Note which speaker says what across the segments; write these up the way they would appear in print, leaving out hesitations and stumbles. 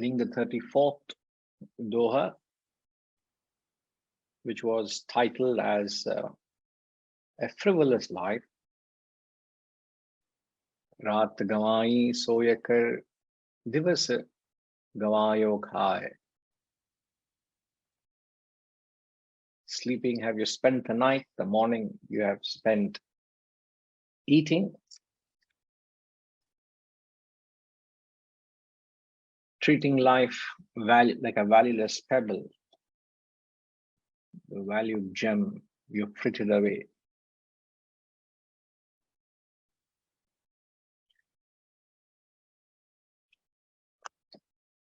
Speaker 1: heading the 34th Doha, which was titled as A Frivolous Life. Raat gawai soyakar divas gawayo khai. Sleeping, have you spent the night? The morning you have spent eating. Treating life like a valueless pebble, the valued gem you frittered away.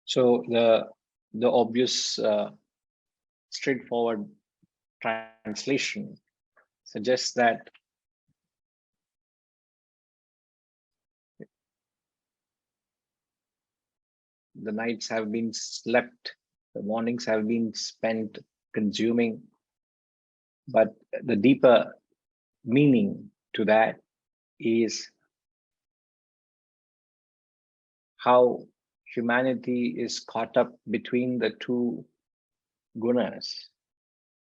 Speaker 1: So the obvious straightforward translation suggests that the nights have been slept, the mornings have been spent consuming, but the deeper meaning to that is how humanity is caught up between the two gunas,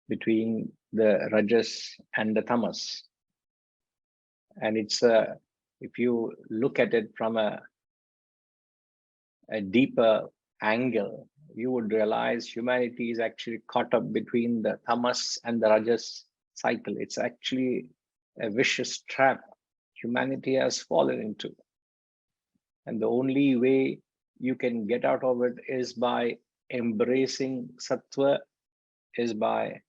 Speaker 1: between the rajas and the tamas. And it's if you look at it from a deeper angle, you would realize humanity is actually caught up between the tamas and the rajas cycle. It's actually a vicious trap humanity has fallen into. And the only way you can get out of it is by embracing sattva, is by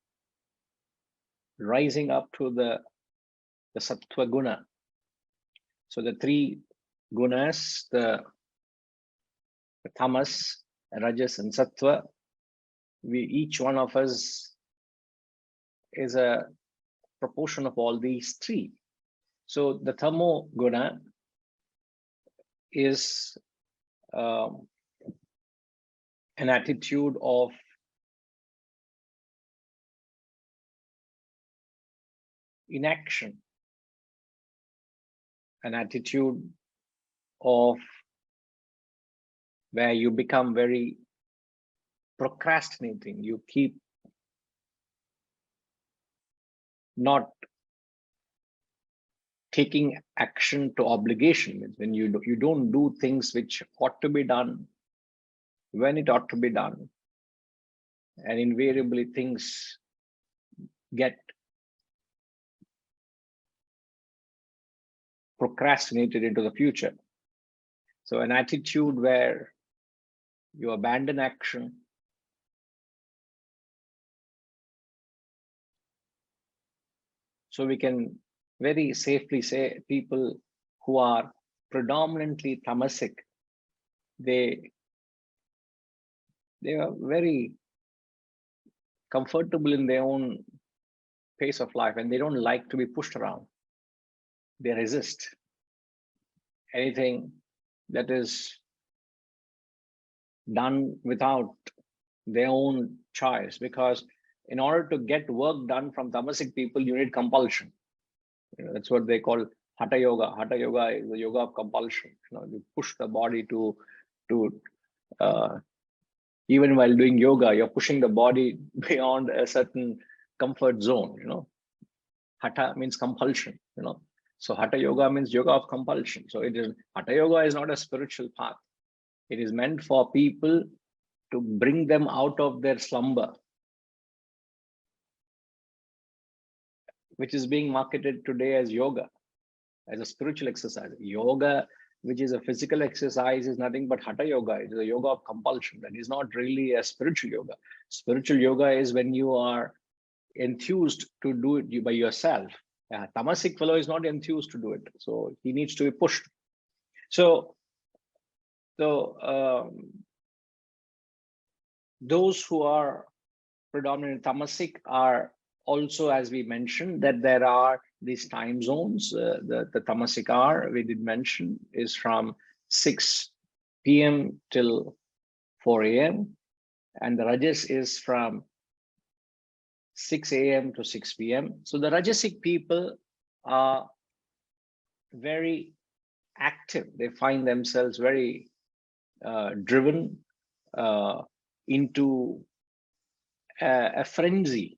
Speaker 1: rising up to the sattva guna. So the three gunas, the tamas, rajas, and sattva, each one of us is a proportion of all these three. So the tamo guna is an attitude of inaction, an attitude of where you become very procrastinating. You keep not taking action to obligation. When you don't do things which ought to be done when it ought to be done, and invariably things get procrastinated into the future. So an attitude where you abandon action, so we can very safely say people who are predominantly tamasic, they are very comfortable in their own pace of life, and they don't like to be pushed around. They resist anything that is done without their own choice, because in order to get work done from tamasic people, you need compulsion. That's what they call hatha yoga. Hatha yoga is the yoga of compulsion. You push the body to even while doing yoga, you're pushing the body beyond a certain comfort zone. Hatha means compulsion. So hatha yoga means yoga of compulsion. So hatha yoga is not a spiritual path. It is meant for people to bring them out of their slumber, which is being marketed today as yoga, as a spiritual exercise. Yoga, which is a physical exercise, is nothing but hatha yoga. It is a yoga of compulsion. That is not really a spiritual yoga. Spiritual yoga is when you are enthused to do it by yourself. A tamasic fellow is not enthused to do it, so he needs to be pushed. So those who are predominantly tamasic are also, as we mentioned, that there are these time zones. The tamasic hour we did mention is from 6 p.m. till 4 a.m. and the rajas is from 6 a.m. to 6 p.m. So the rajasic people are very active. They find themselves very driven, into a frenzy.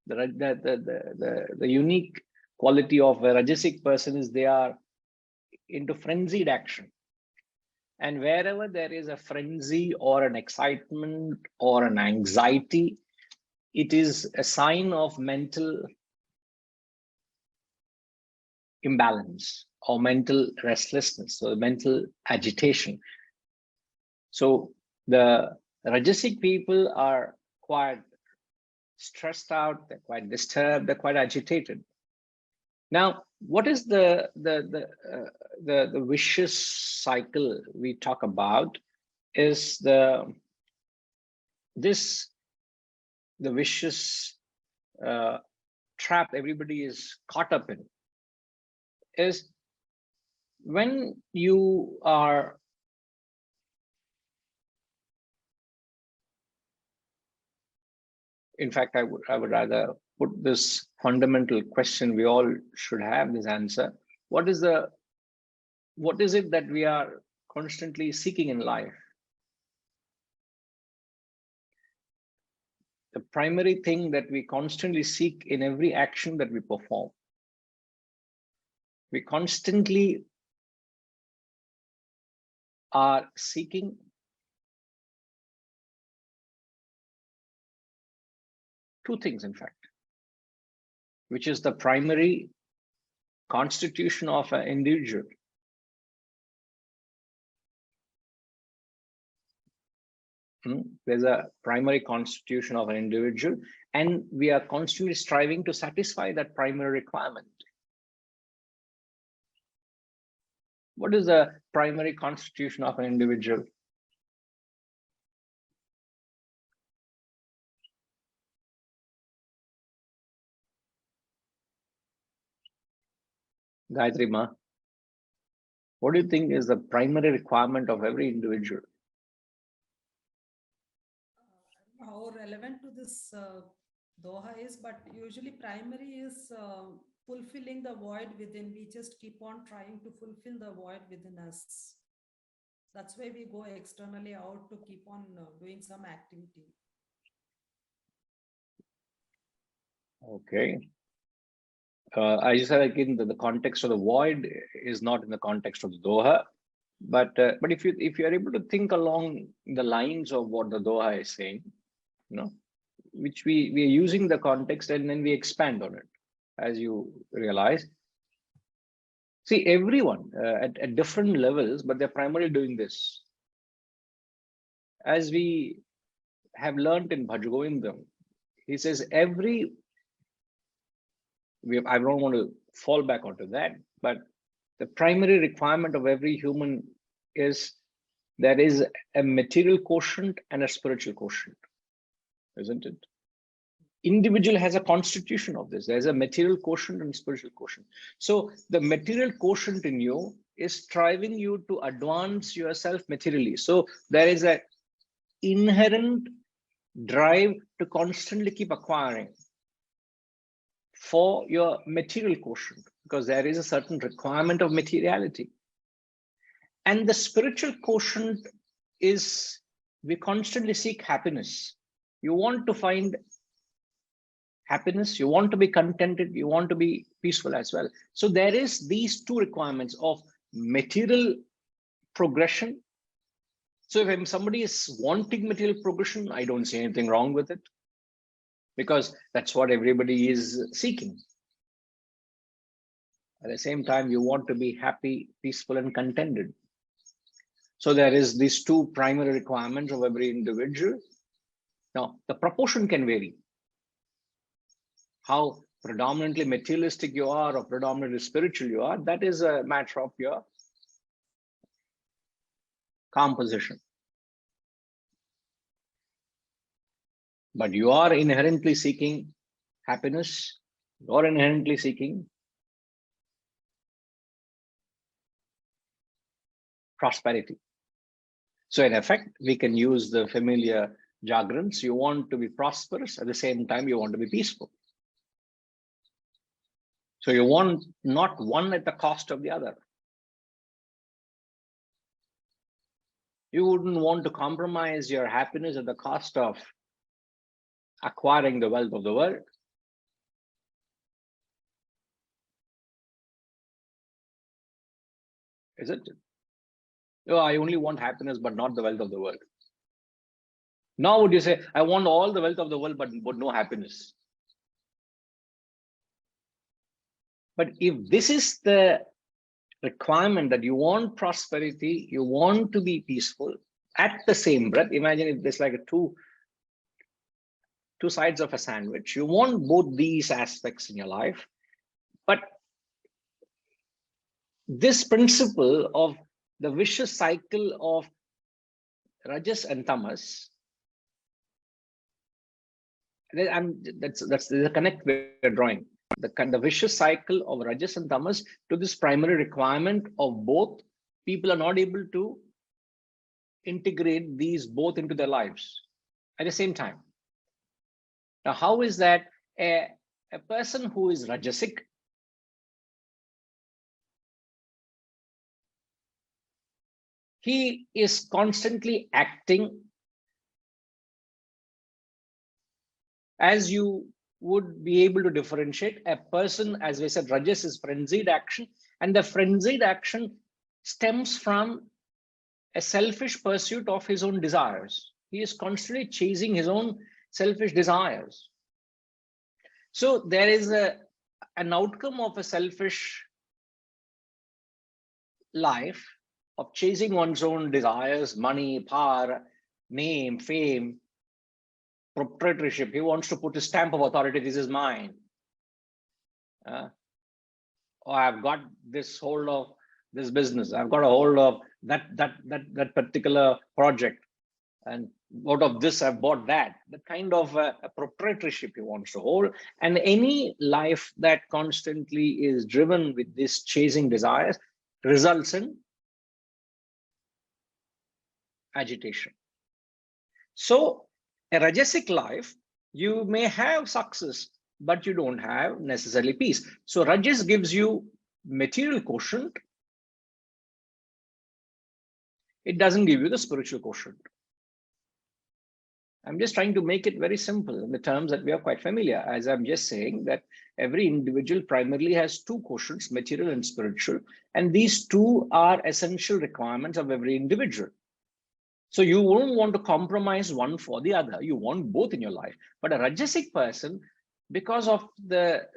Speaker 1: The unique quality of a rajasic person is they are into frenzied action. And wherever there is a frenzy or an excitement or an anxiety, it is a sign of mental imbalance or mental restlessness or mental agitation. So the Rajasic people are quite stressed out, they're quite disturbed, they're quite agitated. Now, what is the vicious cycle we talk about is the vicious trap everybody is caught up in is when you are in fact, I would rather put this fundamental question we all should have this answer. What is it that we are constantly seeking in life? The primary thing that we constantly seek in every action that we perform. We constantly are seeking two things, in fact, which is the primary constitution of an individual. There's a primary constitution of an individual, and we are constantly striving to satisfy that primary requirement. What is the primary constitution of an individual? Gayatri Ma, what do you think is the primary requirement of every individual?
Speaker 2: How relevant to this Doha is, but usually primary is fulfilling the void within. We just keep on trying to fulfill the void within us. That's why we go externally out to keep on doing some activity.
Speaker 1: Okay. I just said again that the context of the void is not in the context of the Doha, but if you are able to think along the lines of what the Doha is saying, which we are using the context and then we expand on it, as you realize. See, everyone at different levels, but they're primarily doing this. As we have learned in Bhajgovindam, he says I don't want to fall back onto that, but the primary requirement of every human is there is a material quotient and a spiritual quotient, isn't it? Individual has a constitution of this. There's a material quotient and spiritual quotient. So the material quotient in you is striving you to advance yourself materially. So there is an inherent drive to constantly keep acquiring for your material quotient, because there is a certain requirement of materiality. And the spiritual quotient is we constantly seek happiness. You want to find happiness, you want to be contented, you want to be peaceful as well. So there is these two requirements of material progression. So if somebody is wanting material progression, I don't see anything wrong with it, because that's what everybody is seeking. At the same time, you want to be happy, peaceful, and contented. So there is these two primary requirements of every individual. Now, the proportion can vary. How predominantly materialistic you are or predominantly spiritual you are, that is a matter of your composition. But you are inherently seeking happiness, you are inherently seeking prosperity. So in effect, we can use the familiar jargons. You want to be prosperous, at the same time, you want to be peaceful. So you want not one at the cost of the other. You wouldn't want to compromise your happiness at the cost of acquiring the wealth of the world. Is it? Oh, I only want happiness, but not the wealth of the world. Now would you say, I want all the wealth of the world, but no happiness? But if this is the requirement, that you want prosperity, you want to be peaceful, at the same breath, imagine if there's like two sides of a sandwich. You want both these aspects in your life, but this principle of the vicious cycle of rajas and tamas, that's the connect we're drawing. The vicious cycle of rajas and tamas to this primary requirement of both. People are not able to integrate these both into their lives at the same time. Now, how is that? A person who is rajasic, he is constantly acting as you would be able to differentiate. A person, as we said, rajas is frenzied action, and the frenzied action stems from a selfish pursuit of his own desires. He is constantly chasing his own selfish desires. So there is an outcome of a selfish life of chasing one's own desires, money, power, name, fame, proprietorship. He wants to put a stamp of authority. This is mine. Oh, I've got this hold of this business. I've got a hold of that particular project, and out of this I've bought that. The kind of a proprietorship he wants to hold. And any life that constantly is driven with this chasing desires results in agitation. So a rajasic life, you may have success, but you don't have necessarily peace. So rajas gives you material quotient. It doesn't give you the spiritual quotient. I'm just trying to make it very simple in the terms that we are quite familiar. As I'm just saying that every individual primarily has two quotients, material and spiritual, and these two are essential requirements of every individual. So you won't want to compromise one for the other. You want both in your life. But a rajasic person, because of the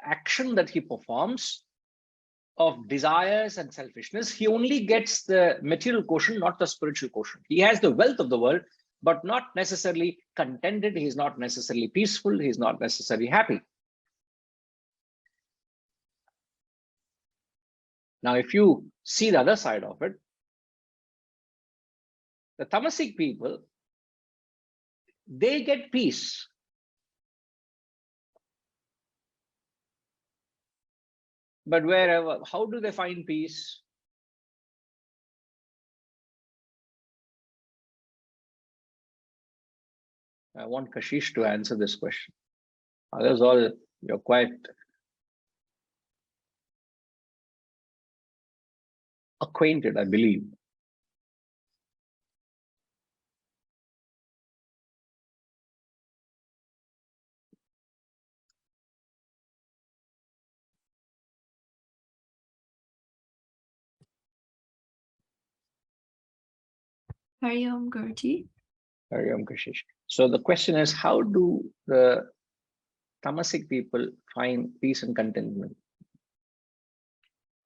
Speaker 1: action that he performs of desires and selfishness, he only gets the material quotient, not the spiritual quotient. He has the wealth of the world, but not necessarily contented. He's not necessarily peaceful. He's not necessarily happy. Now, if you see the other side of it, the tamasic people, they get peace. But wherever, how do they find peace? I want Kashish to answer this question. Others all, you're quite acquainted, I believe.
Speaker 3: Hariom Guruji.
Speaker 1: Hariom Kashish. So the question is, how do the tamasic people find peace and contentment?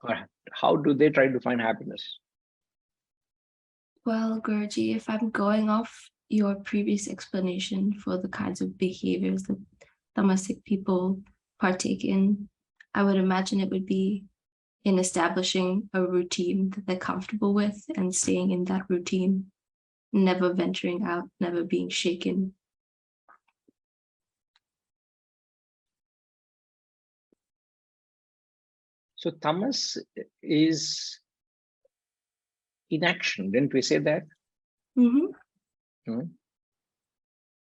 Speaker 1: Or how do they try to find happiness?
Speaker 3: Well, Guruji, if I'm going off your previous explanation for the kinds of behaviors that tamasic people partake in, I would imagine it would be in establishing a routine that they're comfortable with and staying in that routine, never venturing out, never being shaken.
Speaker 1: So tamas is inaction, didn't we say that?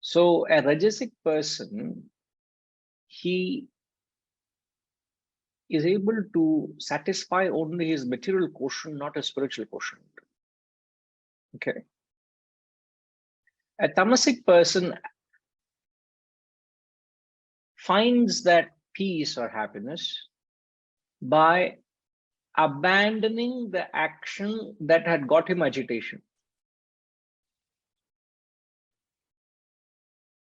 Speaker 1: So a rajasic person, he is able to satisfy only his material quotient, not a spiritual quotient. Okay. A tamasic person finds that peace or happiness by abandoning the action that had got him agitation.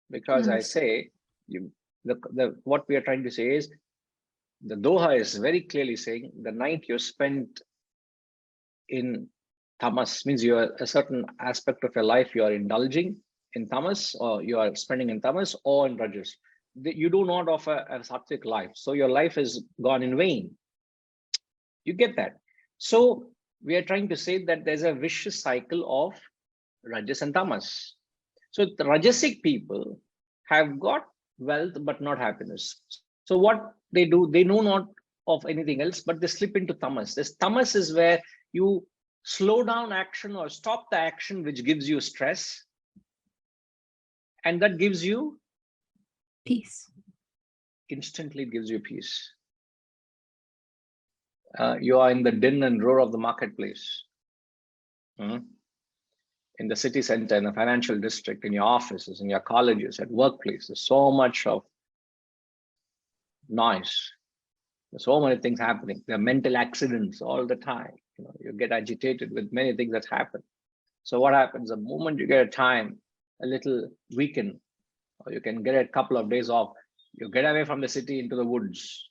Speaker 1: Because I say, what we are trying to say is, the Doha is very clearly saying the night you spent in tamas means you are a certain aspect of your life you are indulging in tamas, or you are spending in tamas or in rajas. You do not offer a sattvic life, so your life is gone in vain. You get that? So we are trying to say that there's a vicious cycle of rajas and tamas. So the rajasic people have got wealth but not happiness. So what they do, they know not of anything else, but they slip into tamas. This tamas is where you slow down action or stop the action which gives you stress, and that gives you
Speaker 3: Peace.
Speaker 1: instantly gives you peace. You are in the din and roar of the marketplace. In the city center, in the financial district, in your offices, in your colleges, at workplaces, so much of noise. There's so many things happening. There are mental accidents all the time. You get agitated with many things that happen. So what happens the moment you get a time, a little weekend, or you can get a couple of days off, you get away from the city into the woods.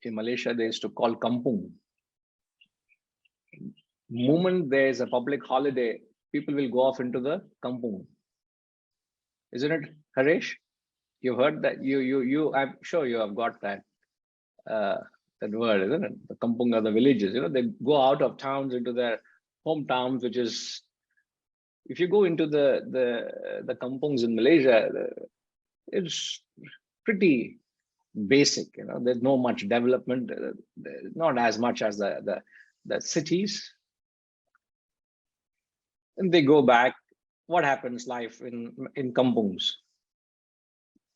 Speaker 1: In Malaysia, they used to call kampung. Moment there's a public holiday, people will go off into the kampung. Isn't it, Harish? You heard that? I'm sure you have got that that word, isn't it? The kampung are the villages. They go out of towns into their hometowns, which is, if you go into the kampungs in Malaysia, it's pretty basic. There's no much development, not as much as the cities. And they go back. What happens life in kampungs?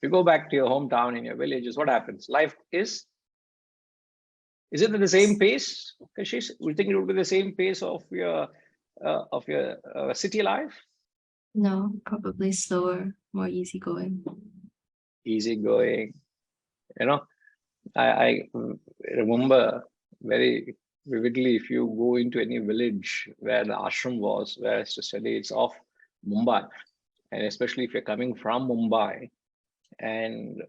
Speaker 1: You go back to your hometown, in your villages, what happens? Life is it at the same pace? Kashish, we think it would be the same pace of your city life?
Speaker 3: No, probably slower, more easygoing.
Speaker 1: Easygoing. I remember very vividly, if you go into any village where the ashram was, where I used to study, it's off Mumbai. And especially if you're coming from Mumbai, and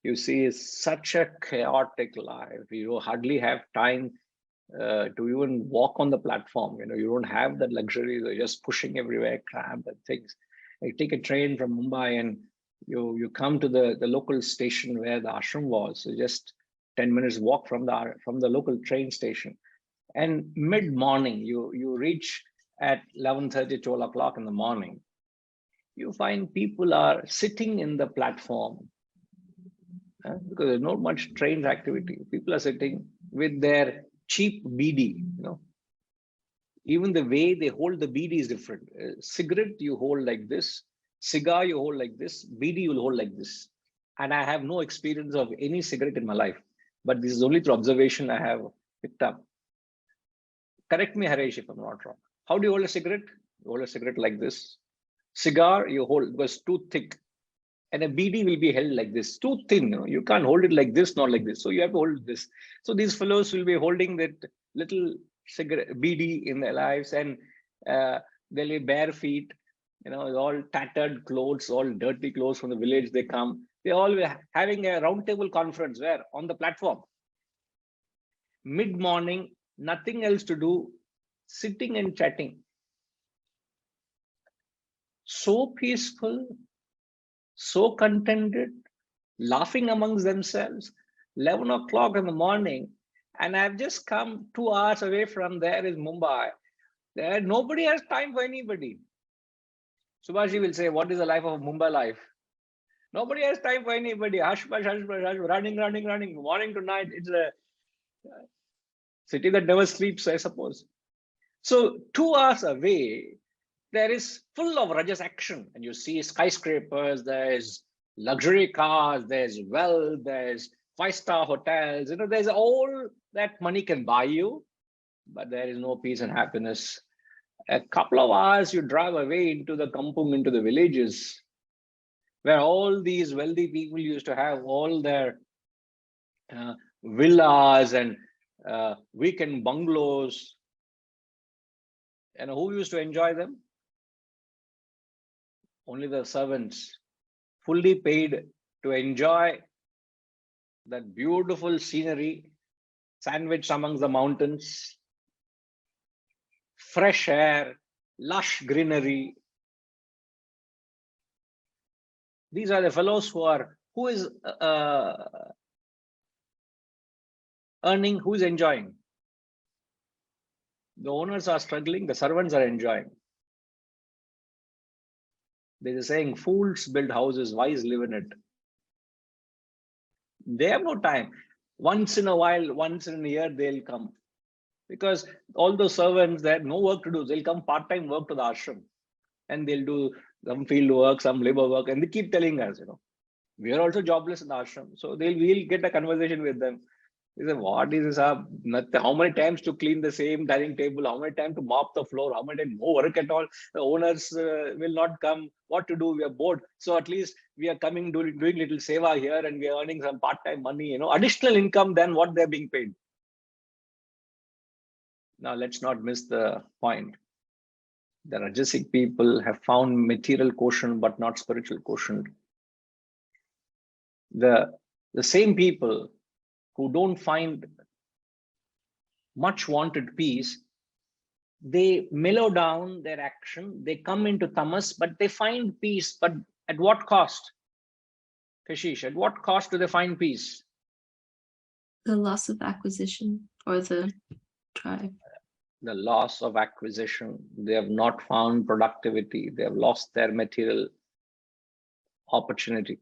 Speaker 1: you see such a chaotic life, you hardly have time to even walk on the platform. You don't have that luxury. They're just pushing everywhere, crab and things. You take a train from Mumbai and you come to the local station where the ashram was. So just 10 minutes walk from the local train station. And mid-morning, you reach at 11:30, 12 o'clock in the morning. You find people are sitting in the platform because there's not much train activity. People are sitting with their cheap BD. Even the way they hold the BD is different. Cigarette you hold like this, cigar you hold like this, BD you'll hold like this. And I have no experience of any cigarette in my life, but this is only through observation I have picked up. Correct me, Harish, if I'm not wrong. How do you hold a cigarette? You hold a cigarette like this. Cigar you hold because too thick, and a BD will be held like this, too thin. You can't hold it like this, not like this. So you have to hold this. So these fellows will be holding that little cigarette BD in their lives, and they'll be bare feet, all tattered clothes, all dirty clothes from the village. They come. They're all having a roundtable conference where on the platform. Mid-morning, nothing else to do, sitting and chatting. So peaceful, so contented, laughing amongst themselves. 11 o'clock in the morning, and I've just come 2 hours away from there is Mumbai. There, nobody has time for anybody. Subhashi will say, what is the life of Mumbai life? Nobody has time for anybody. Hush, hush, hush, hush, running, morning to night. It's a city that never sleeps, I suppose. So 2 hours away, there is full of rajas action, and you see skyscrapers, there's luxury cars, there's wealth, there's 5-star hotels. There's all that money can buy you. but there is no peace and happiness. A couple of hours you drive away into the kampung, into the villages, where all these wealthy people used to have all their villas and weekend bungalows. And who used to enjoy them? Only the servants, fully paid to enjoy that beautiful scenery sandwiched amongst the mountains, fresh air, lush greenery. These are the fellows who is earning, who is enjoying. The owners are struggling, the servants are enjoying. There's a saying, fools build houses, wise live in it. They have no time. Once in a while, once in a year, they'll come. Because all those servants, they have no work to do. They'll come part-time work to the ashram. And they'll do some field work, some labor work. And they keep telling us, we are also jobless in the ashram. So we'll get a conversation with them. They say, what is this? How many times to clean the same dining table? How many times to mop the floor? How many times? No work at all. The owners will not come. What to do? We are bored. So at least we are coming, doing little seva here, and we are earning some part-time money, additional income than what they're being paid. Now, let's not miss the point. The Rajasic people have found material quotient, but not spiritual quotient. The same people who don't find much wanted peace, they mellow down their action, they come into tamas, but they find peace. But at what cost? Kashish, at what cost do they find peace?
Speaker 3: The loss of acquisition or the drive.
Speaker 1: The loss of acquisition. They have not found productivity. They have lost their material opportunity.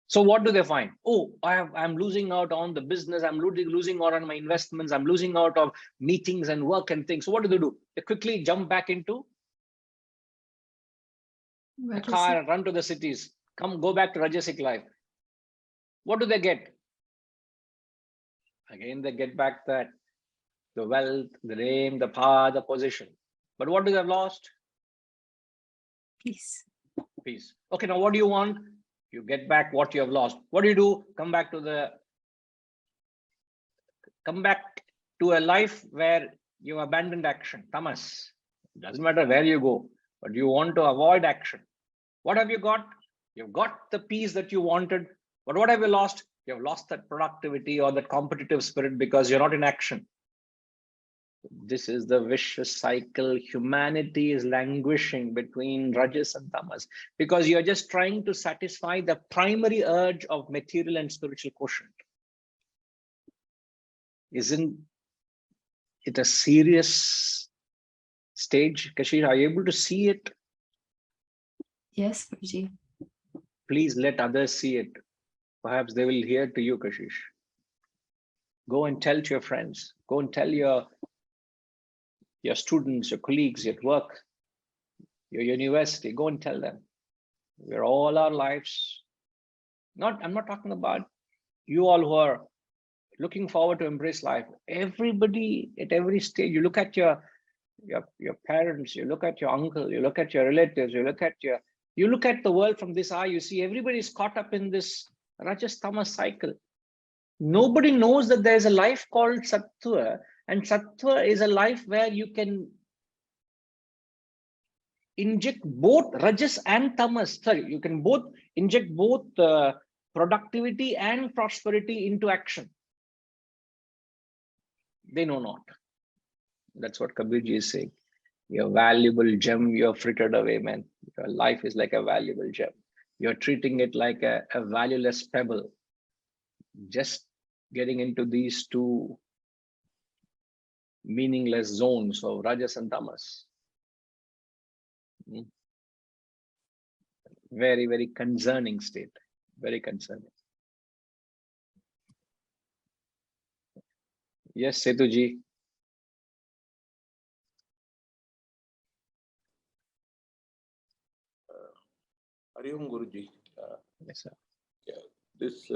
Speaker 1: So what do they find? Oh, I'm losing out on the business. I'm losing out on my investments. I'm losing out of meetings and work and things. So what do? They quickly jump back into a car and run to the cities. Go back to Rajasic life. What do they get? Again, they get back the wealth, the name, the power, the position. But what do they have lost?
Speaker 3: Peace.
Speaker 1: Peace. Okay, now what do you want? You get back what you have lost. What do? Come back to a life where you abandoned action, tamas. It doesn't matter where you go, but you want to avoid action. What have you got? You've got the peace that you wanted, but what have you lost? You have lost that productivity or that competitive spirit because you're not in action. This is the vicious cycle. Humanity is languishing between rajas and tamas because you're just trying to satisfy the primary urge of material and spiritual quotient. Isn't it a serious stage? Kashish, are you able to see it?
Speaker 3: Yes, Guruji.
Speaker 1: Please let others see it. Perhaps they will hear to you, Kashish. Go and tell to your friends. Go and tell your students, your colleagues at work, your university. Go and tell them. We're all our lives. I'm not talking about you all who are looking forward to embrace life. Everybody at every stage, you look at your parents, you look at your uncle, you look at your relatives, you look at the world from this eye, you see everybody is caught up in this rajas tamas cycle. Nobody knows that there's a life called sattva, and sattva is a life where you can inject both rajas and tamas. Sorry, you can both inject both productivity and prosperity into action. They know not. That's what Kabirji is saying. Your valuable gem, you're frittered away, man. Your life is like a valuable gem. You're treating it like a valueless pebble. Just getting into these two meaningless zones of rajas and tamas. Very, very concerning state. Very concerning. Yes, Setuji.
Speaker 4: Hari Om Guruji.
Speaker 1: Yes, sir.
Speaker 4: Yeah, this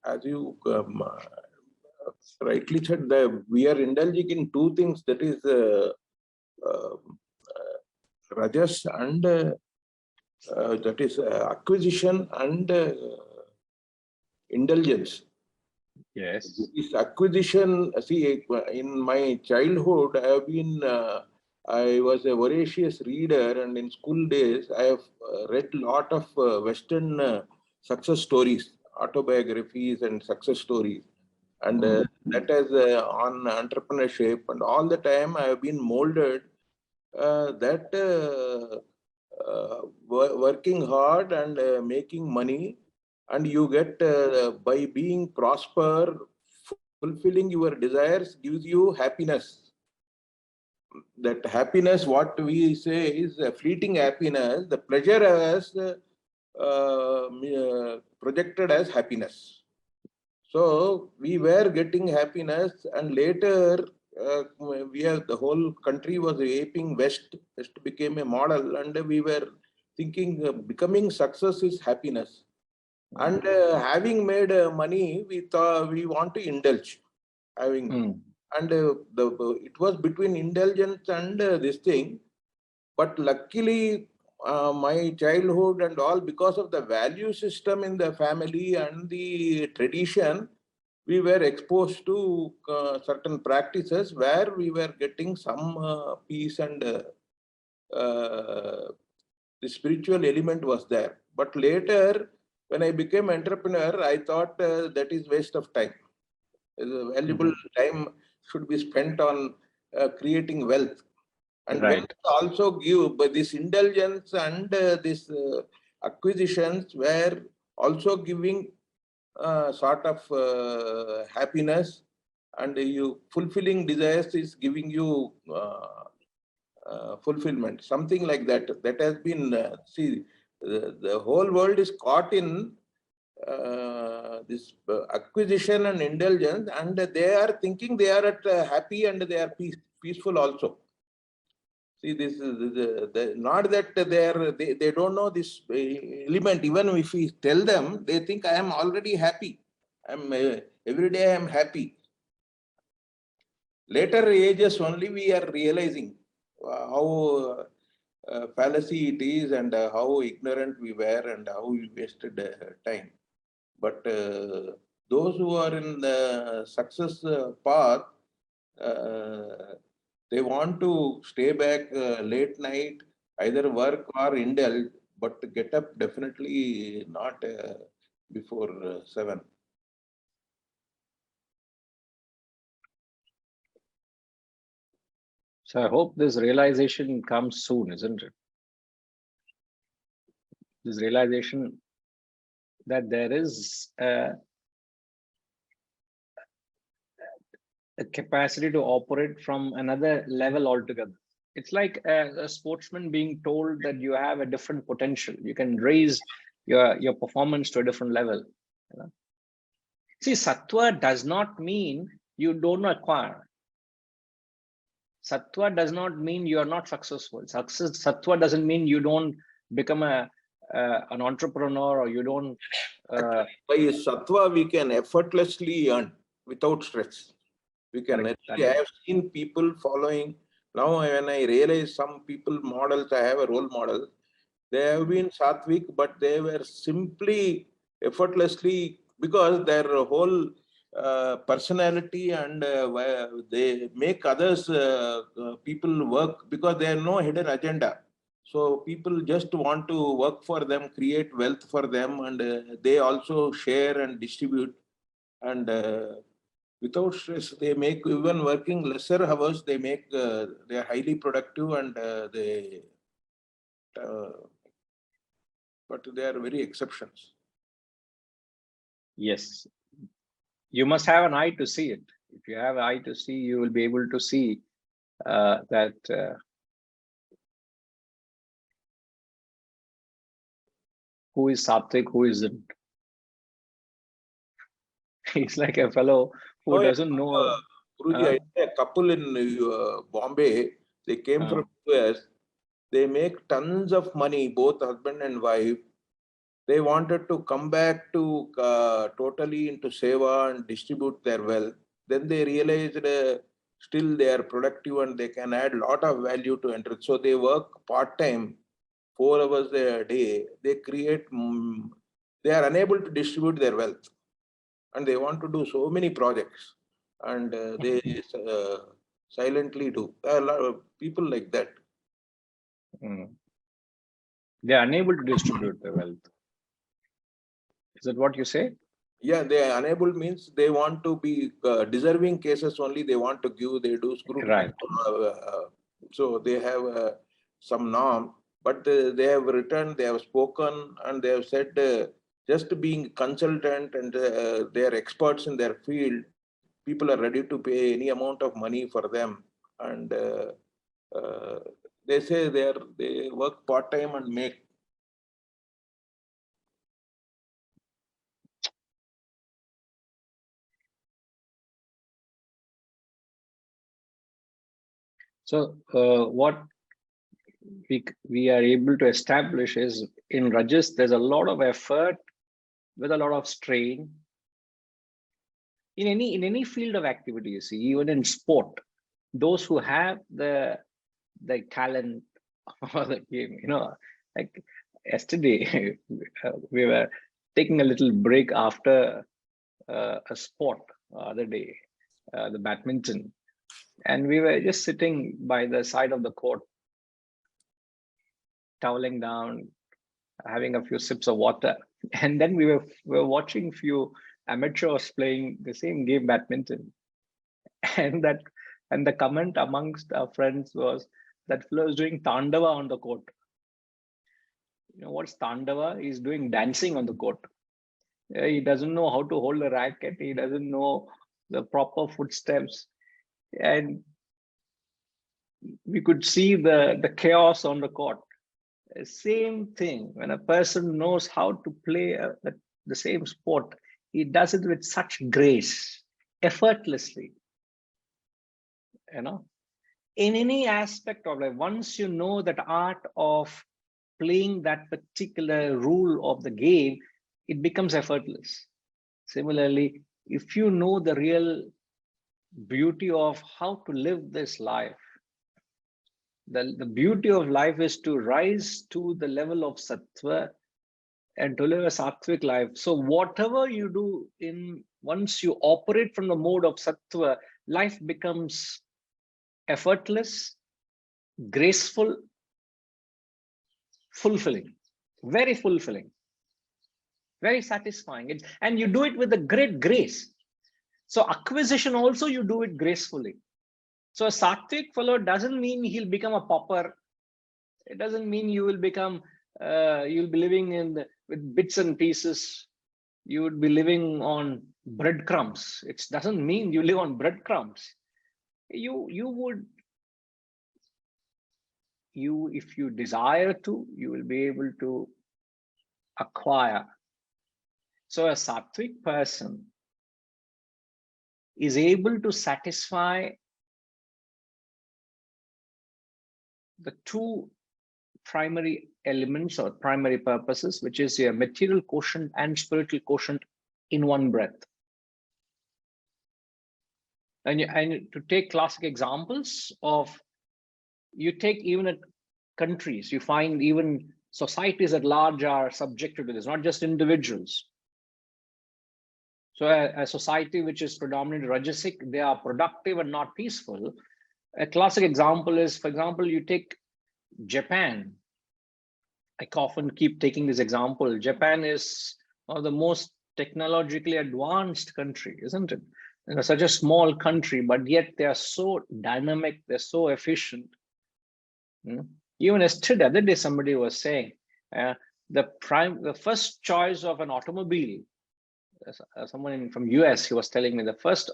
Speaker 4: as you rightly said, we are indulging in two things, that is uh, rajas and that is acquisition and indulgence.
Speaker 1: Yes.
Speaker 4: This acquisition, see, in my childhood, I was a voracious reader, and in school days, I have read a lot of Western success stories, autobiographies, and success stories. And that is on entrepreneurship, and all the time I have been molded that working hard and making money, and you get by being prosper, fulfilling your desires gives you happiness. That happiness, what we say, is a fleeting happiness. The pleasure as projected as happiness. So we were getting happiness, and later the whole country was aping West. West became a model, and we were thinking becoming success is happiness. And having made money, we thought we want to indulge. Having and it was between indulgence and this thing. But luckily, my childhood and all, because of the value system in the family and the tradition, we were exposed to certain practices where we were getting some peace, and the spiritual element was there. But later, when I became entrepreneur, I thought that is waste of time. Valuable time should be spent on creating wealth. And
Speaker 1: Right.
Speaker 4: wealth also give, but this indulgence and this acquisitions were also giving sort of happiness, and you fulfilling desires is giving you fulfillment, something like that. That has been, see, the whole world is caught in this acquisition and indulgence, and they are thinking they are at happy, and they are peaceful also. See, this is not that they don't know this element. Even if we tell them, they think I am already happy. I'm every day I am happy. Later ages only we are realizing how fallacy it is, and how ignorant we were, and how we wasted time. But those who are in the success path, they want to stay back late night, either work or indulge, but get up definitely not before 7.
Speaker 1: So I hope this realization comes soon, isn't it? This realization that there is a capacity to operate from another level altogether. It's like a sportsman being told that you have a different potential. You can raise your performance to a different level. You know? See, sattva does not mean you don't acquire. Sattva does not mean you are not successful. Sattva doesn't mean you don't become an entrepreneur, or you don't.
Speaker 4: By sattva, we can effortlessly earn without stress. We can. I have seen people following. Now, when I realize some people models, I have a role model. They have been sattvic, but they were simply effortlessly, because their whole personality, and they make others people work, because there is no hidden agenda. So people just want to work for them, create wealth for them, and they also share and distribute. And without stress, they make, even working lesser hours, they make, they are highly productive, and but they are very exceptions.
Speaker 1: Yes, you must have an eye to see it. If you have an eye to see, you will be able to see that who is sattvic, who isn't. He's like a fellow who doesn't know.
Speaker 4: Guruji, I know a couple in Bombay. They came from US. They make tons of money, both husband and wife. they wanted to come back to totally into seva and distribute their wealth. Then they realized still they are productive and they can add a lot of value to enter. So they work part-time, 4 hours a day. They create, they are unable to distribute their wealth. And they want to do so many projects. And they silently do. There are a lot of people like that.
Speaker 1: They are unable to distribute the wealth. Is that what you say?
Speaker 4: Yeah, they are unable means they want to be deserving cases only they want to give, they do scrutiny.
Speaker 1: Right.
Speaker 4: So they have some norm, but they have written, they have spoken, and they have said just being consultant and they are experts in their field, people are ready to pay any amount of money for them. And they say they work part-time and make.
Speaker 1: So what we are able to establish is in Rajas, there's a lot of effort with a lot of strain. In any field of activity, you see, even in sport, those who have the talent or the game, like yesterday, we were taking a little break after a sport the other day, the badminton, and we were just sitting by the side of the court, toweling down, having a few sips of water, and then we were watching few amateurs playing the same game, badminton, and the comment amongst our friends was that fellow is doing tandava on the court. You know what's tandava? He's doing dancing on the court. He doesn't know how to hold a racket. He doesn't know the proper footsteps, and we could see the chaos on the court. Same thing, when a person knows how to play the same sport, he does it with such grace, effortlessly. In any aspect of life, once you know that art of playing that particular rule of the game, it becomes effortless. Similarly, if you know the real beauty of how to live this life, the beauty of life is to rise to the level of sattva and to live a sattvic life. So whatever you do, once you operate from the mode of sattva, life becomes effortless, graceful, fulfilling, very satisfying. And you do it with a great grace. So acquisition also, you do it gracefully. So a sattvic fellow doesn't mean he'll become a pauper. It doesn't mean you will become, you'll be living with bits and pieces. You would be living on breadcrumbs. It doesn't mean you live on breadcrumbs. If you desire to, you will be able to acquire. So a sattvic person is able to satisfy the two primary elements or primary purposes, which is your material quotient and spiritual quotient in one breath. And to take classic examples of, you take even at countries, you find even societies at large are subjected to this, not just individuals. So a society which is predominantly Rajasic, they are productive and not peaceful. A classic example is, for example, you take Japan. I often keep taking this example. Japan is one of the most technologically advanced country, isn't it? Such a small country, but yet they are so dynamic, they're so efficient. Even yesterday, the other day, somebody was saying the first choice of an automobile, someone from US, he was telling me the first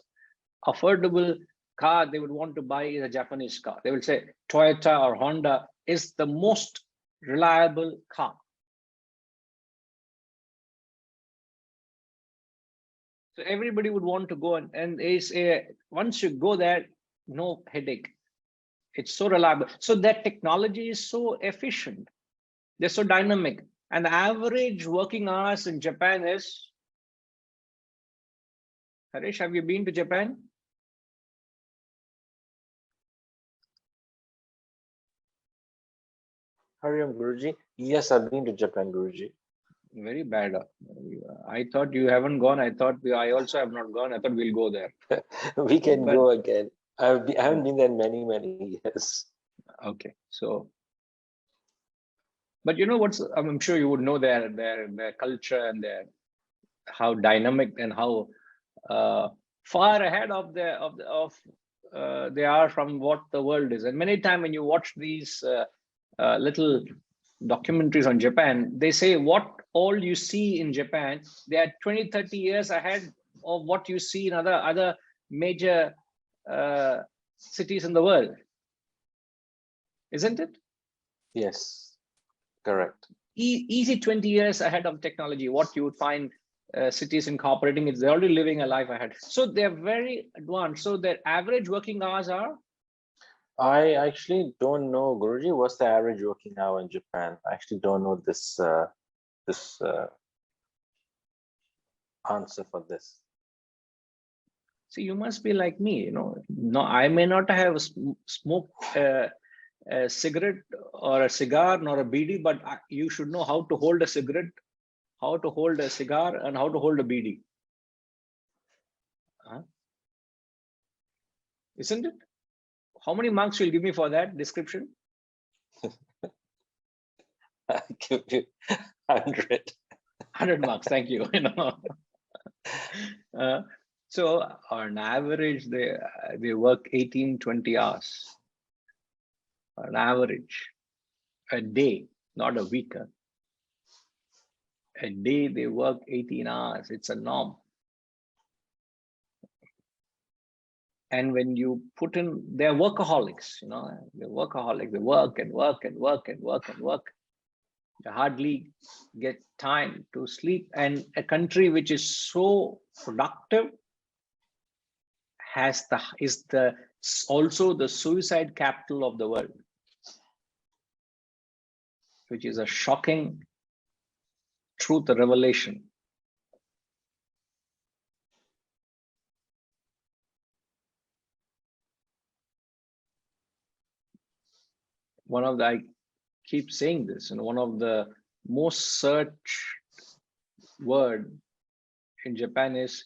Speaker 1: affordable car they would want to buy is a Japanese car. They will say Toyota or Honda is the most reliable car. So everybody would want to go, and once you go there, no headache. It's so reliable. So that technology is so efficient. They're so dynamic. And the average working hours in Japan is, Harish, have you been to Japan?
Speaker 5: Hariam Guruji. Yes, I've been to Japan, Guruji.
Speaker 1: Very bad. I thought you haven't gone. I thought I also have not gone. I thought we'll go there.
Speaker 5: We can
Speaker 1: But-
Speaker 5: go again. I haven't been there in many, many years.
Speaker 1: Okay, so, but you know what's, I'm sure you would know their culture and their how dynamic and how far ahead of they are from what the world is. And many times when you watch these little documentaries on Japan, they say what all you see in Japan, they are 20, 30 years ahead of what you see in other major cities in the world. Isn't it?
Speaker 5: Yes, correct.
Speaker 1: Easy 20 years ahead of technology. What you would find cities incorporating it, they're already living a life ahead. So they're very advanced. So their average working hours are?
Speaker 5: I actually don't know, Guruji, what's the average working hour in Japan? I actually don't know this answer for this.
Speaker 1: See, you must be like me, you know. No, I may not have smoked a cigarette or a cigar nor a BD, but you should know how to hold a cigarette, how to hold a cigar, and how to hold a BD. Isn't it? How many marks you'll give me for that description?
Speaker 5: I give you 100.
Speaker 1: 100 marks. Thank you. You know. So on average, they work 18, 20 hours. On average, a day, not a week. A day they work 18 hours. It's a norm. And when you put in, they're workaholics, you know, they're workaholics. They work and work and work and work and work. They hardly get time to sleep. And a country which is so productive is also the suicide capital of the world, which is a shocking truth, a revelation. I keep saying this, and one of the most searched word in Japan is,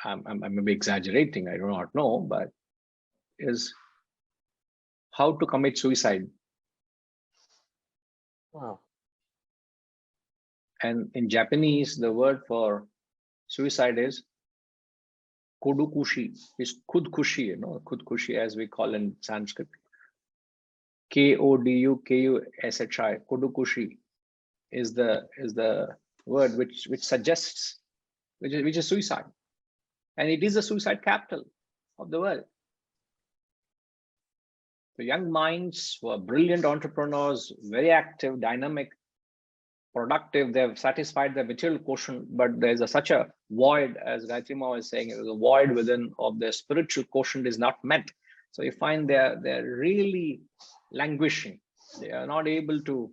Speaker 1: I may be exaggerating, I do not know, but is how to commit suicide.
Speaker 5: Wow.
Speaker 1: And in Japanese, the word for suicide is kodukushi, is kudkushi, you know, kudkushi as we call in Sanskrit. Kodukushi, kodukushi is the word which suggests, which is suicide. And it is the suicide capital of the world. The young minds were brilliant entrepreneurs, very active, dynamic, productive. They've satisfied their material quotient, but there's such a void, as Gayatri Ma was saying, there's a void within of their spiritual quotient is not met. So you find they're really languishing. They are not able to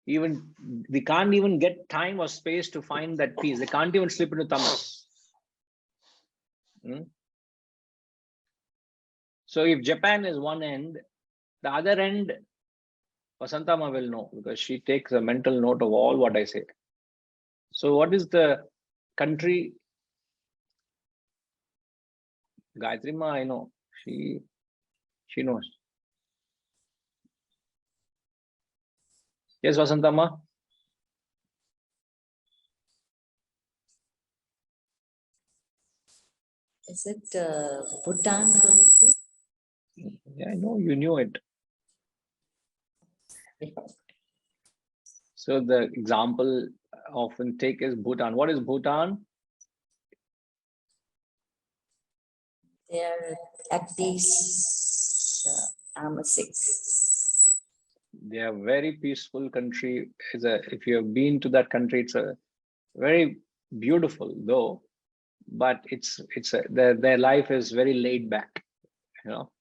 Speaker 1: they can't even get time or space to find that peace. They can't even slip into tamas. So if Japan is one end, the other end, Vasantama will know, because she takes a mental note of all what I say. So what is the country? Gayatri Ma, I know, she knows. Yes, Vasantama?
Speaker 6: Is it Bhutan?
Speaker 1: Yeah, I know you knew it. So the example often take is Bhutan. What is Bhutan?
Speaker 6: They are at these Amasics.
Speaker 1: They are very peaceful country. If you have been to that country, it's a very beautiful though, but their life is very laid back, you know,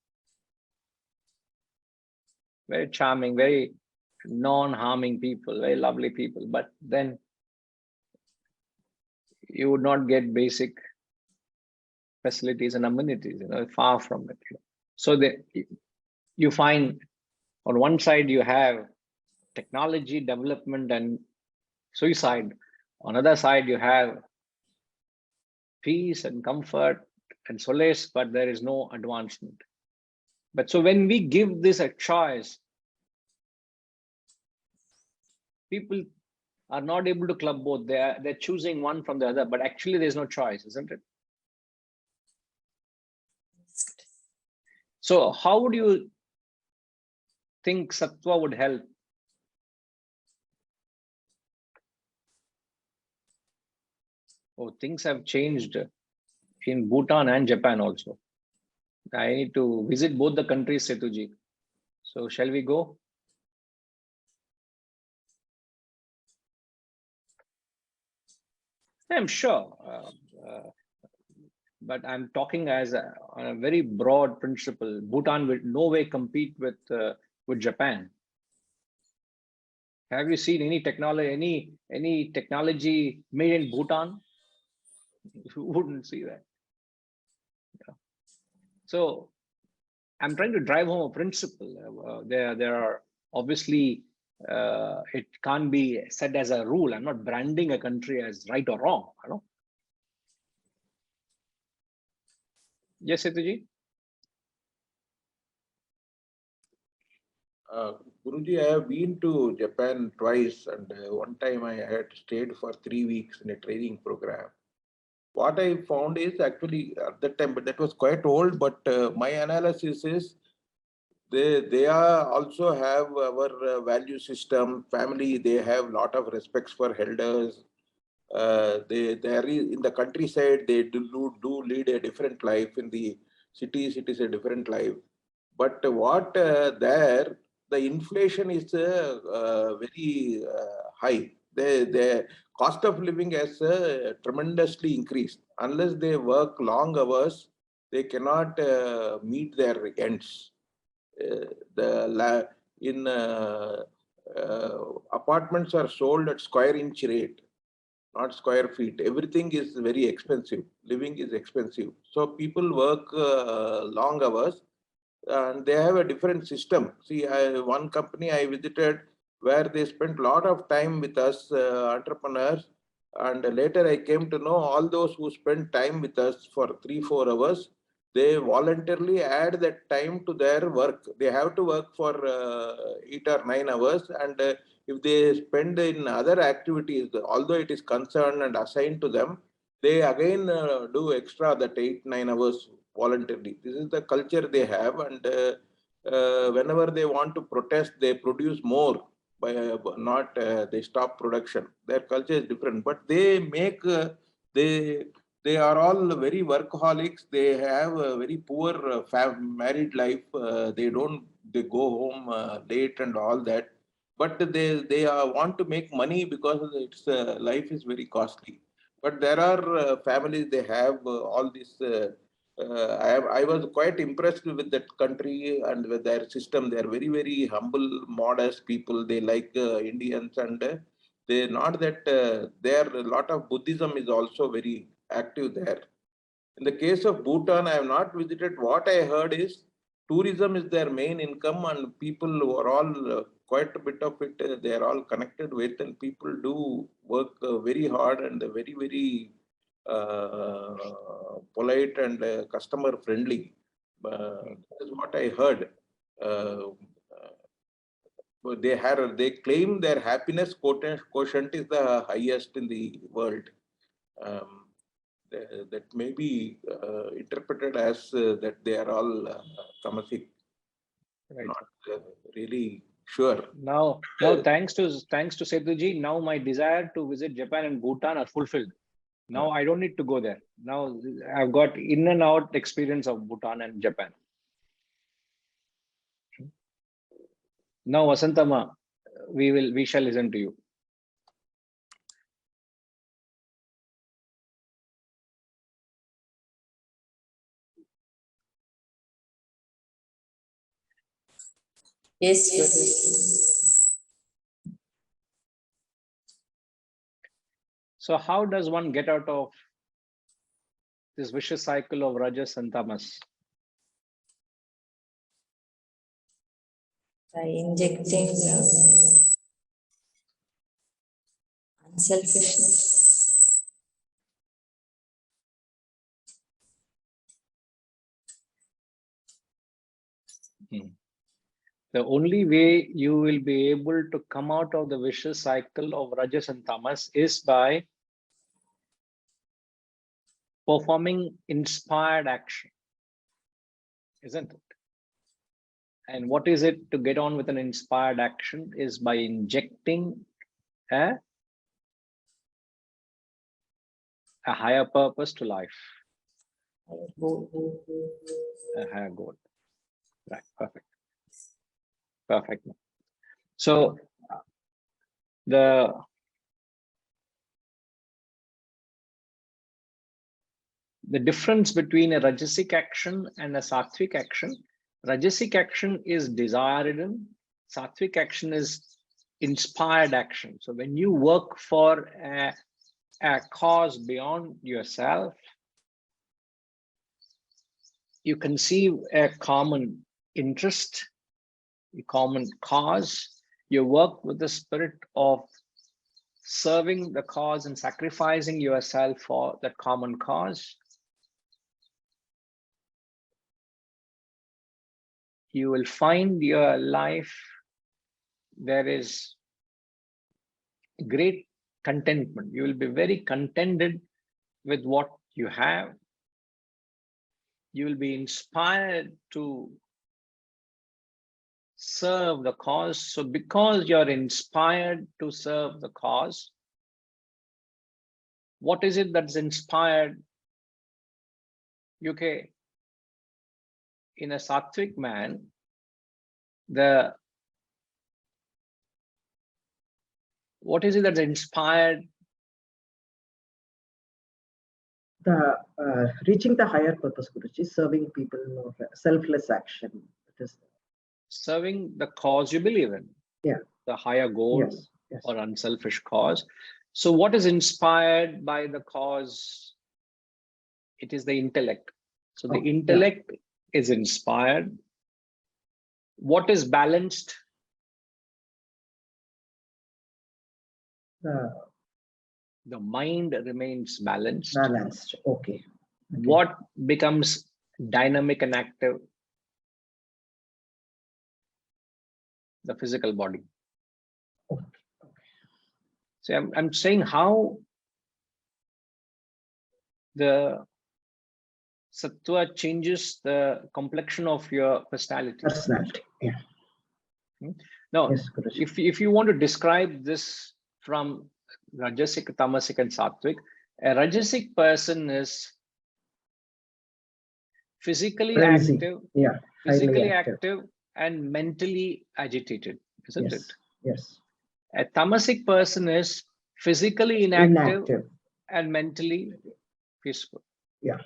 Speaker 1: very charming, very non-harming people, very lovely people, but then you would not get basic facilities and amenities, far from it. So you find on one side you have technology development and suicide. On the other side you have peace and comfort and solace, but there is no advancement. But so when we give this a choice, people are not able to club both. They're choosing one from the other, but actually there's no choice, isn't it? So how would you think sattva would help? Oh, things have changed in Bhutan and Japan also. I need to visit both the countries, Setuji. So shall we go? I'm sure, but I'm talking as on a very broad principle. Bhutan will no way compete with Japan. Have you seen any technology, any technology made in Bhutan? You wouldn't see that. Yeah. So I'm trying to drive home a principle. There are obviously it can't be said as a rule. I'm not branding a country as right or wrong. Yes, Setuji?
Speaker 4: Guruji, I have been to Japan twice, and one time I had stayed for 3 weeks in a training program. What I found is actually at that time, but that was quite old, but my analysis is they are also have our value system, family, they have lot of respects for elders. They are in the countryside, they do lead a different life. In the cities, it is a different life. But what there, the inflation is very high. The cost of living has tremendously increased. Unless they work long hours, they cannot meet their ends. Apartments are sold at square inch rate, not square feet. Everything is very expensive. Living is expensive. So people work long hours, and they have a different system. See, one company I visited where they spent a lot of time with us entrepreneurs, and later I came to know all those who spent time with us for 3-4 hours, they voluntarily add that time to their work. They have to work for 8 or 9 hours, and if they spend in other activities, although it is concerned and assigned to them, they again do extra that 8-9 hours voluntarily. This is the culture they have, and whenever they want to protest, they produce more. By not they stop production. Their culture is different, but they make they are all very workaholics. They have a very poor married life. They go home late and all that. But they want to make money because its life is very costly. But there are families, they have all this. I was quite impressed with that country and with their system. They are very, very humble, modest people. They like Indians, and they not that there a lot of Buddhism is also very active there. In the case of Bhutan, I have not visited. What I heard is tourism is their main income, and people who are all quite a bit of it, they are all connected with, and people do work very hard and very, very polite and customer friendly. That is what I heard. They claim their happiness quotient is the highest in the world. Um, that may be interpreted as that they are all tamasic.
Speaker 1: Right.
Speaker 4: Not really sure.
Speaker 1: Now thanks to Setuji, now my desire to visit Japan and Bhutan are fulfilled. Now I don't need to go there. Now I've got in and out experience of Bhutan and Japan. Now Vasantama, we shall listen to you.
Speaker 6: Yes, yes.
Speaker 1: So how does one get out of this vicious cycle of rajas and tamas?
Speaker 6: By injecting unselfishness.
Speaker 1: The only way you will be able to come out of the vicious cycle of rajas and tamas is by performing inspired action, isn't it? And what is it to get on with an inspired action is by injecting a higher purpose to life, a higher goal. Right, perfect. Perfect. So the difference between a rajasic action and a sattvic action, rajasic action is desire-ridden, sattvic action is inspired action. So when you work for a cause beyond yourself, you conceive a common interest, a common cause, you work with the spirit of serving the cause and sacrificing yourself for that common cause. You will find your life, there is great contentment. You will be very contented with what you have. You will be inspired to serve the cause. So because you're inspired to serve the cause, what is it that's inspired? UK, in a sattvic man, what is it that's inspired?
Speaker 7: Reaching the higher purpose, Guruji, serving people, selfless action. It is
Speaker 1: Serving the cause you believe in.
Speaker 7: Yeah.
Speaker 1: The higher goal.
Speaker 7: Yes, yes.
Speaker 1: Or unselfish cause. So what is inspired by the cause? It is the intellect. So the intellect is inspired. What is balanced? The mind remains balanced.
Speaker 7: Balanced. Okay.
Speaker 1: What becomes dynamic and active? The physical body.
Speaker 7: Okay.
Speaker 1: So I'm saying how the sattva changes the complexion of your personality.
Speaker 7: Personality. Yeah.
Speaker 1: Now,
Speaker 7: Yes, Guruji.
Speaker 1: if you want to describe this from rajasic, tamasic, and sattvic, a rajasic person is physically
Speaker 7: Crazy.
Speaker 1: active,
Speaker 7: Yeah.
Speaker 1: physically
Speaker 7: Highly
Speaker 1: active, and mentally agitated, isn't it?
Speaker 7: Yes.
Speaker 1: A tamasic person is physically inactive and mentally peaceful.
Speaker 7: Yeah.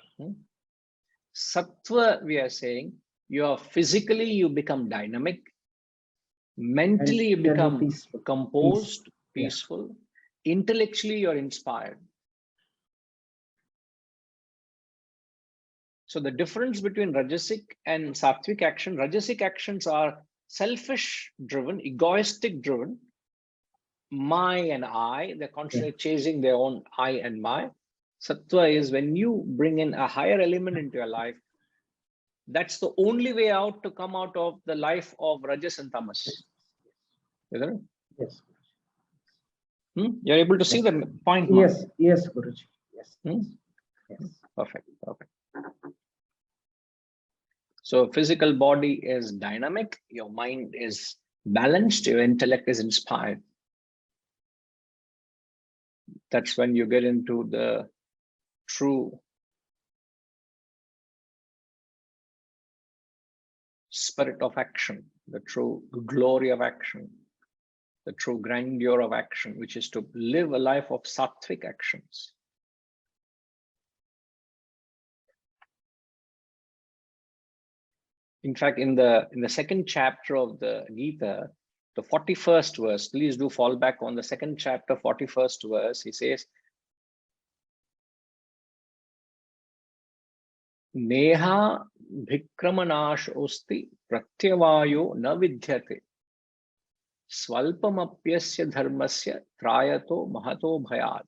Speaker 1: Sattva, we are saying, you are physically, you become dynamic, mentally, you become
Speaker 7: peaceful.
Speaker 1: composed, peaceful, intellectually, you're inspired. So the difference between rajasic and sattvic action, rajasic actions are selfish driven, egoistic driven, my and I, they're constantly chasing their own I and my. Sattva is when you bring in a higher element into your life, that's the only way out to come out of the life of rajas and tamas. Isn't it?
Speaker 7: Yes.
Speaker 1: You're able to see the point now?
Speaker 7: Yes. Yes, Guruji. Yes. Yes.
Speaker 1: Perfect. Perfect. So physical body is dynamic, your mind is balanced, your intellect is inspired. That's when you get into the true spirit of action, the true glory of action, the true grandeur of action, which is to live a life of sattvic actions. In fact, in the second chapter of the Gita, the 41st verse, please do fall back on the second chapter, 41st verse, he says, Neha bhikramanash pratyavayo na vidyate. Swalpamapyasya dharmasya trayato mahato bhayat.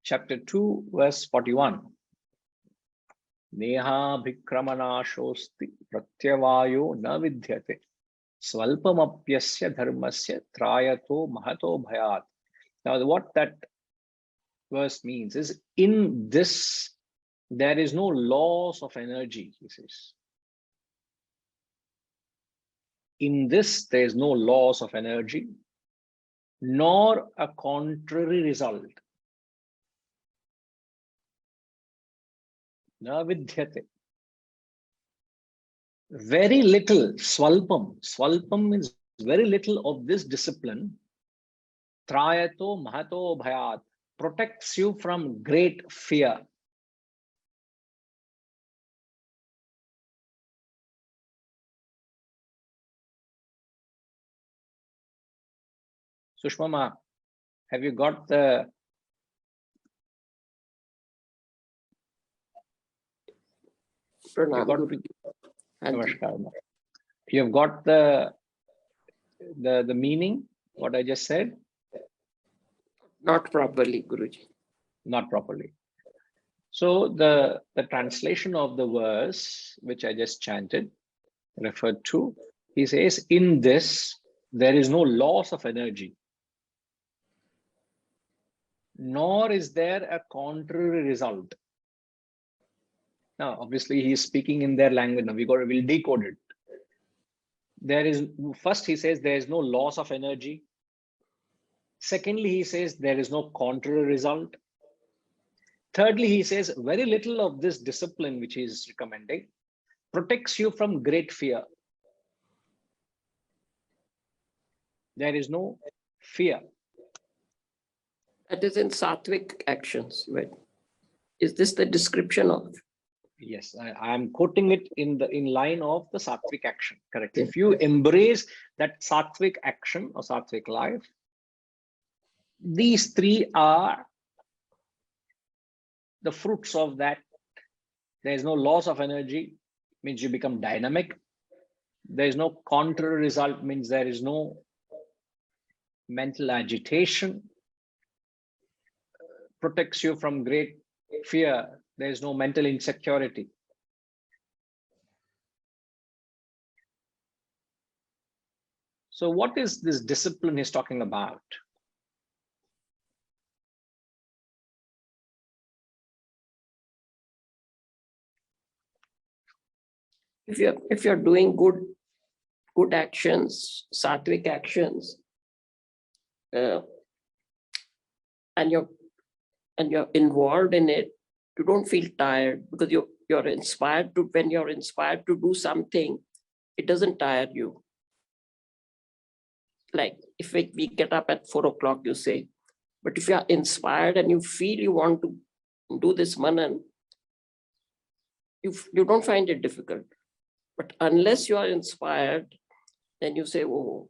Speaker 1: Chapter 2, verse 41. Neha bhikramanashosti pratyavayo na vidyate. Swalpamapyasya dharmasya trayato mahato bhayat. Now, what that verse means is, in this, there is no loss of energy, he says. In this, there is no loss of energy, nor a contrary result. Na vidyate. Very little, swalpam. Swalpam means very little of this discipline. Trayato mahato bhayat. Protects you from great fear. Sushmama, have you got the you have got the meaning, what I just said?
Speaker 8: Not properly, Guruji.
Speaker 1: Not properly. So the translation of the verse, which I just chanted, referred to, he says, in this, there is no loss of energy, nor is there a contrary result. Now, obviously, he is speaking in their language. Now, we'll decode it. There is, first he says there is no loss of energy. Secondly, he says there is no contrary result. Thirdly, he says very little of this discipline, which he is recommending, protects you from great fear. There is no fear.
Speaker 8: That is in sattvic actions, right? Is this the description of?
Speaker 1: Yes, I am quoting it in line of the sattvic action. Correct. If you embrace that sattvic action or sattvic life, these three are the fruits of that. There is no loss of energy, means you become dynamic. There is no contrary result, means there is no mental agitation. Protects you from great fear. There is no mental insecurity. So what is this discipline he's talking about?
Speaker 8: If you're doing good actions, sattvic actions, and you're involved in it, you don't feel tired because you're inspired to. When you're inspired to do something, it doesn't tire you. Like if we get up at 4 o'clock, you say, but if you are inspired and you feel you want to do this manan, you don't find it difficult. But unless you are inspired, then you say, oh,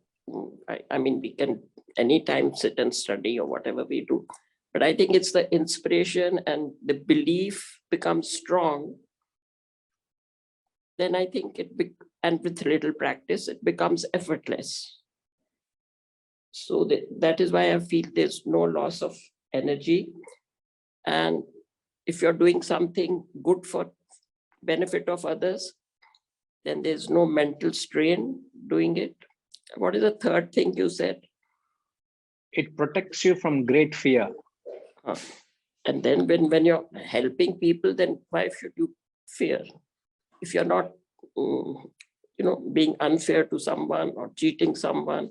Speaker 8: I mean, we can anytime sit and study or whatever we do. But I think it's the inspiration and the belief becomes strong. Then I think and with little practice, it becomes effortless. So that is why I feel there's no loss of energy. And if you're doing something good for benefit of others, then there's no mental strain doing it. What is the third thing you said?
Speaker 1: It protects you from great fear.
Speaker 8: And then when you're helping people, then why should you fear? If you're not, being unfair to someone or cheating someone,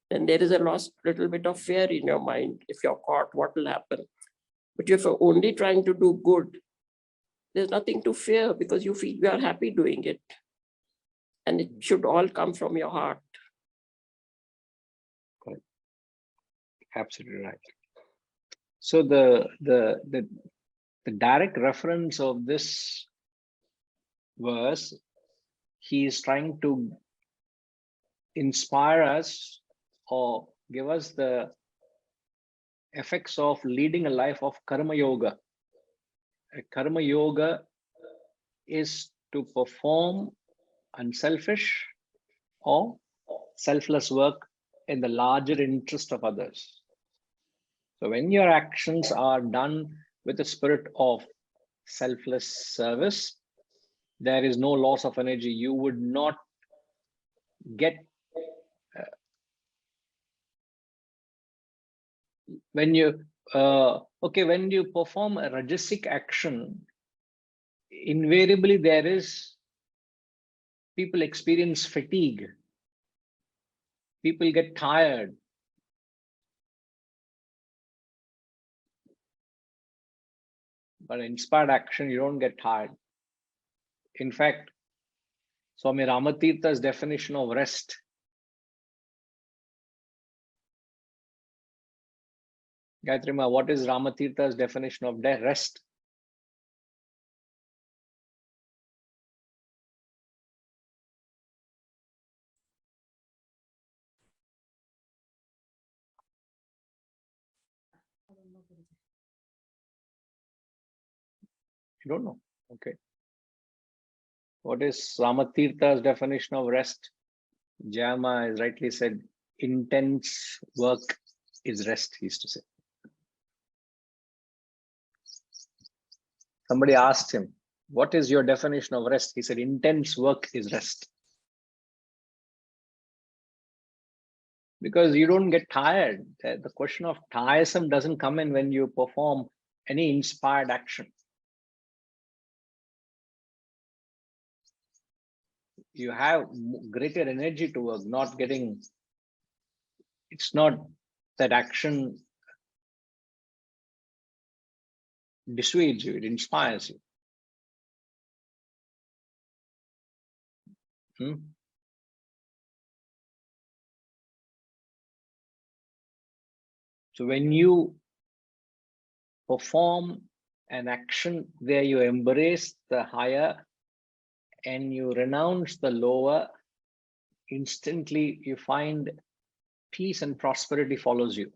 Speaker 8: then there is a little bit of fear in your mind. If you're caught, what will happen? But if you're only trying to do good, there's nothing to fear because you feel you are happy doing it. And it should all come from your heart.
Speaker 1: Correct. Absolutely right. So the direct reference of this verse, he is trying to inspire us or give us the effects of leading a life of karma yoga, A karma yoga is to perform unselfish or selfless work in the larger interest of others. So when your actions are done with a spirit of selfless service, there is no loss of energy. You would not get when you when you perform a rajasic action, invariably people experience fatigue. People get tired. But inspired action, you don't get tired. In fact, Swami Ramatirtha's definition of rest. Gayatri Ma, what is Ramatirtha's definition of rest?
Speaker 2: I don't know, Guruji.
Speaker 1: You don't know. Okay. What is Ramatirtha's definition of rest? Jama has rightly said, intense work is rest, he used to say. Somebody asked him, what is your definition of rest? He said, intense work is rest. Because you don't get tired. The question of tiresome doesn't come in when you perform any inspired action. You have greater energy to work, it's not that action dissuades you, it inspires you. So when you perform an action where you embrace the higher and you renounce the lower, instantly you find peace and prosperity follows you.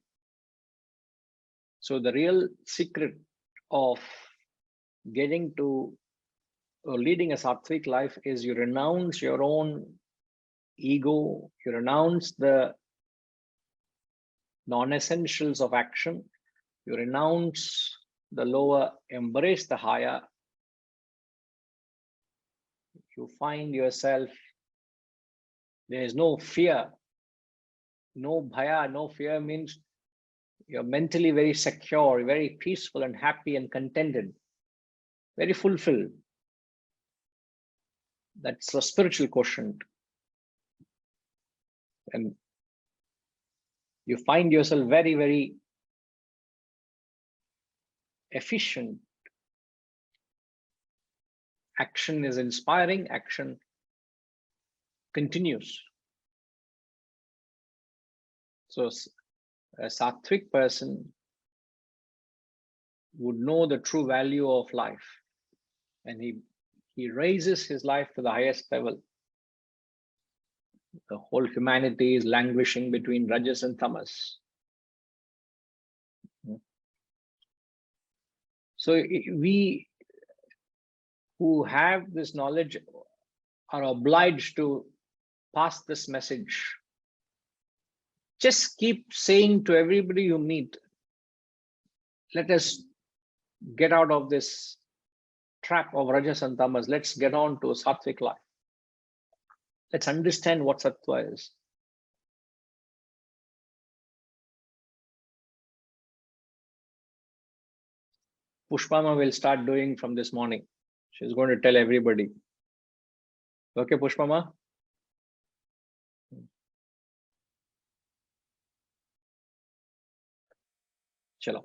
Speaker 1: So the real secret of getting to or leading a sattvic life is you renounce your own ego, you renounce the non-essentials of action, you renounce the lower, embrace the higher. You find yourself, there is no fear, no bhaya, no fear means you're mentally very secure, very peaceful and happy and contented, very fulfilled. That's a spiritual quotient. And you find yourself very, very efficient. Action is inspiring, action continues. So a sattvic person would know the true value of life, and he raises his life to the highest level. The whole humanity is languishing between rajas and tamas. So we who have this knowledge are obliged to pass this message. Just keep saying to everybody you meet, let us get out of this trap of rajas and tamas. Let's get on to a sattvic life. Let's understand what sattva is. Pushpama will start doing from this morning. She's going to tell everybody. Okay, Pushpama? Chalo.